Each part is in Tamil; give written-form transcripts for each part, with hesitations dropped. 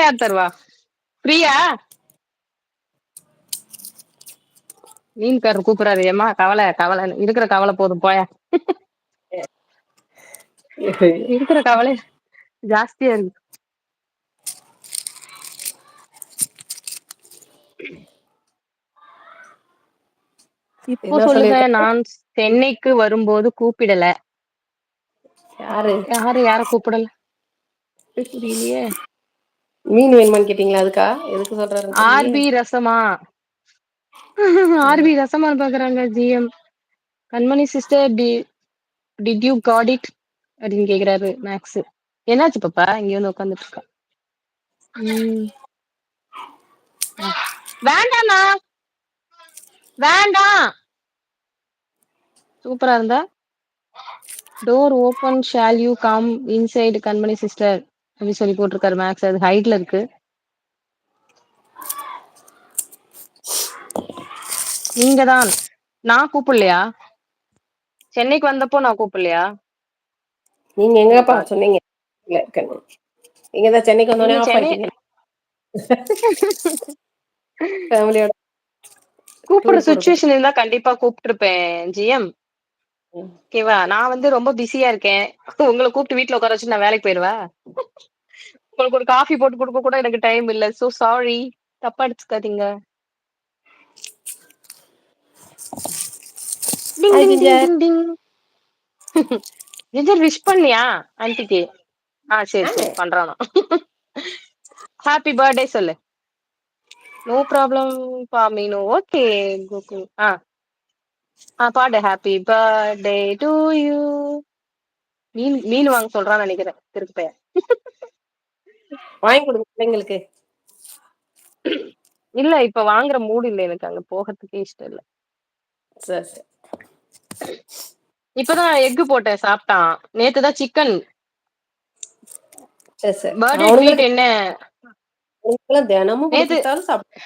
யார் தருவா? ஃப்ரீயா? மீன்காரர் கூப்பிடுறாரு. ஏம்மா கவலை இருக்கிற கவலை போதும் போயா. இருக்கிற கவலை ஜாஸ்தியா இருக்கு. இப்போ என்ன சொல்லுங்க, சொல்லிருக்காங்க? நான் சென்னைக்கு வரும்போது கூப்பிடல. யாரு? யார கூப்பிடல? புரியலையே. மீன் வேணுமான்னு கேட்டீங்களா? அதுக்கா? எதுக்கு சொல்றாருன்னு தெரியலையே. ஆர்பி ரசமா? ஆர்பி ரசமான்னு பாக்குறாங்க GM. Kanmani sister did you got it அப்படின்னு கேக்குறாரு மேக்ஸ். என்னாச்சு பாப்பா? இங்க வந்து உட்காந்துட்டு இருக்கா. வேண்டாண்ணா, வேண்டாம். சூப்பரா இருந்தா door open shawl you come inside Kanmani sister அப்படின்னு சொல்லி போட்டிருக்காரு மேக்ஸ். அது ஹைட்ல இருக்கு. நீங்க தான். நான் கூப்பிடலையா? சென்னைக்கு வந்தப்போ நான் கூப்பிடலையா? நீங்க எங்கப்பா சொன்னீங்க? இல்ல கண்ணு. நீங்கதான் சென்னைக்கு வந்தோடனே நீங்க ஆஃப் சென்னை ஆயிட்டீங்க. ஃபேமிலியோட கூப்பிடுற டூர் போறதுக்கு. சுச்சுவேஷன் இருந்தா கண்டிப்பா கூப்பிட்டுருப்பேன் ஜிஎம். ஓகேவா? நான் வந்து ரொம்ப பிஸியா இருக்கேன். உங்களை கூப்பிட்டு வீட்டுல உட்கார வச்சு நான் வேலைக்கு போயிருவா? உங்களுக்கு ஒரு காஃபி போட்டு கொடுக்க கூட எனக்கு டைம் இல்ல. சோ சாரி, தப்பா அடிச்சுக்காதீங்க. Ding hi ding ding ginger. Ding ding. Ginger wish பண்ணியா ஆன்டிக்கு? சரி பண்றானா. ஹாப்பி பர்த்டே சொல்லு. நோ ப்ராப்ளம் பாமீனு. ஓகே கோகு. பாடு. Happy birthday to you. மீன் வாங்க சொல்றான்னு நினைக்கிறேன் திருப்பைய. வாங்கி கொடுங்க பிள்ளைங்களுக்கு. இல்ல இப்ப வாங்குற மூடு இல்ல எனக்கு. அங்க போகிறதுக்கே இஷ்டம் இல்ல. சரி சரி. இப்பதான் எக்கு போட்டேன், சாப்பிட்டான். நேத்துதான் சிக்கன். சரி சரி. பர்த்டே ட்ரீட் அவனுங்களுக்கு என்ன? தினமும் நேத்து கொடுத்துட்டாலும் சாப்பிடு.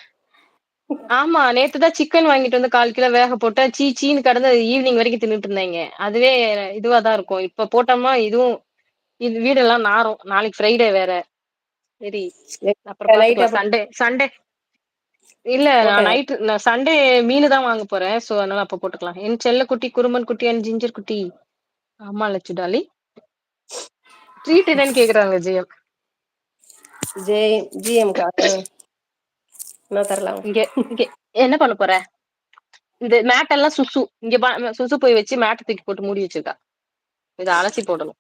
ஆமா, நேத்துதான் சிக்கன் வாங்கிட்டு வந்து 1/4 கிலோ வேக போட்டா சீன்னு கடந்து ஈவினிங் வரைக்கும் தின்னுட்டு இருந்தாங்க. அதுவே இதுவாதான் இருக்கும். இப்ப போட்டோம்னா இதுவும் இது வீடெல்லாம் நாரும். நாளைக்கு ஃப்ரைடே வேற. சரி, அப்புறம் நைட் பாத்துக்கலாம். அப்ப சண்டே இல்ல, நான் போட்டேன். நைட்டு நான் சண்டே மீனு தான் வாங்க போறேன். சோ அதனால அப்ப போட்டுக்கலாம். என் செல்ல குட்டி, குருமன் குட்டி அண்ட் ஜிஞ்சர் குட்டி. ஆமா லட்சு டாலி. ட்ரீட் என்னன்னு கேக்குறாங்க ஜிஎம். ஜிஎம்கா என்ன தரலாம்? இங்க இங்க என்ன பண்ண போற? இந்த மேட் எல்லாம் சுசு இங்க சுசு போய் வச்சு மேட்டை தூக்கி போட்டு மூடி வச்சிருக்கா. இதை அலசி போடணும்.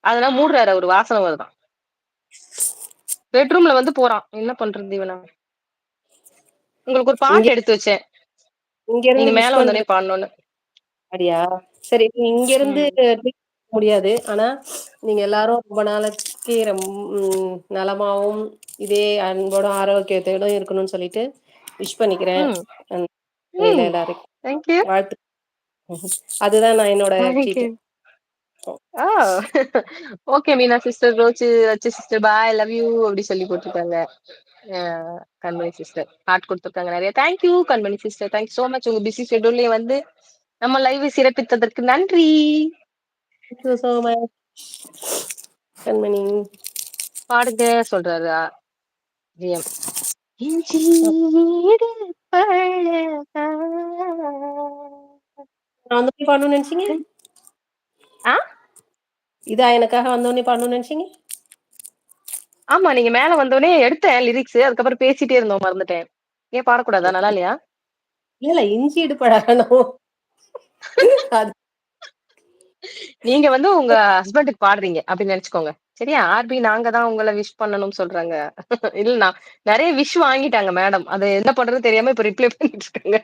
அதெல்லாம் மூடுறாரு ஒரு வாசனை வருதான். பெட்ரூம்ல வந்து போறான். என்ன பண்றது இவனா? உங்களுக்கு ஒரு இங்க பாட்டு எடுத்து வச்சேன், இங்க இருந்து நீங்க மேல விஷ் வந்தோடனே பண்றது. பாடணும்னு. அப்படியா? சரி, இங்க இருந்து ம். முடியாது. ஆனா நீங்க எல்லாரும் ரொம்ப நாளைக்கு நலமாவும் இதே அன்போட ஆரோக்கியத்தோட இருக்கணும்னு சொல்லிட்டு விஷ் பண்ணிக்கிறேன். ம். ம். எல்லாருக்கும் தேங்க்யூ. வாழ்த்து. அதுதான் நான் என்னோட thank you. Treat. Okay Meena sister, ரோச்சு ரச்சு சிஸ்டர், பாய் லவ் யூ அப்படி சொல்லி போட்டிருக்காங்க. கண்மணி சிஸ்டர் ஹார்ட் கொடுத்துருக்காங்க நிறைய. தேங்க்யூ கண்மணி சிஸ்டர், தேங்க்யூ சோ மச். உங்க பிஸி ஷெட்யூல்லயே வந்து நம்ம லைவ் சிறப்பித்ததற்கு நன்றி. தேங்க்யூ சோ மச் கண்மணி. பாடுங்க சொல்றாரு ஜிஎம். இஞ்சீடு பழகா. நான் வந்து பாடணும்னு நினைச்சீங்க? ஆ இதா எனக்காக வந்தோடனே பாடணும்னு நினைச்சீங்க? ஆமா, நீங்க மேல வந்தோடனே எடுத்தேன் லிரிக்ஸ். அதுக்கப்புறம் பேசிட்டே இருந்தோம், மறந்துட்டேன். ஏன் பாடக்கூடாதா? நல்லா இல்லையா? இல்ல இஞ்சி இடுப்பழகணும். அது நீங்க வந்து உங்க ஹஸ்பண்டுக்கு பாடுறீங்க அப்படின்னு நினைச்சுக்கோங்க. சரியா? ஆர்பி நாங்க தான் உங்களை விஷ் பண்ணணும்னு சொல்றாங்க. இல்ல, நான் நிறைய விஷ் வாங்கிட்டாங்க மேடம். அது என்ன பண்றது தெரியாம இப்ப ரிப்ளை பண்ணிட்டு இருக்காங்க.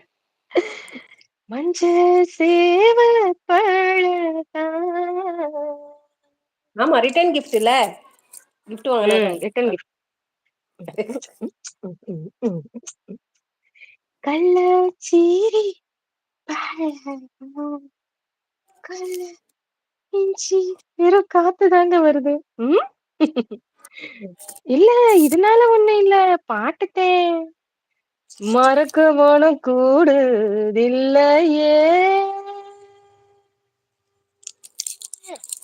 மஞ்சள் சேவ பழகா. ஆமா ரிட்டர்ன் கிஃப்ட் இல்ல. கிஃப்ட் வாங்கினா ரிட்டன் கிஃப்ட். கள்ளச்சீரி பழகா. கள்ள இஞ்சி வெறும் காத்து தாங்க வருது. இல்ல, இதனால ஒண்ணு இல்ல. பாட்டுத்தேன் மறக்க மனம் கூடுதில்லையே.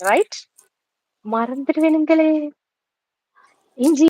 ரைட், மறந்துடுவேனுங்களே. இஞ்சி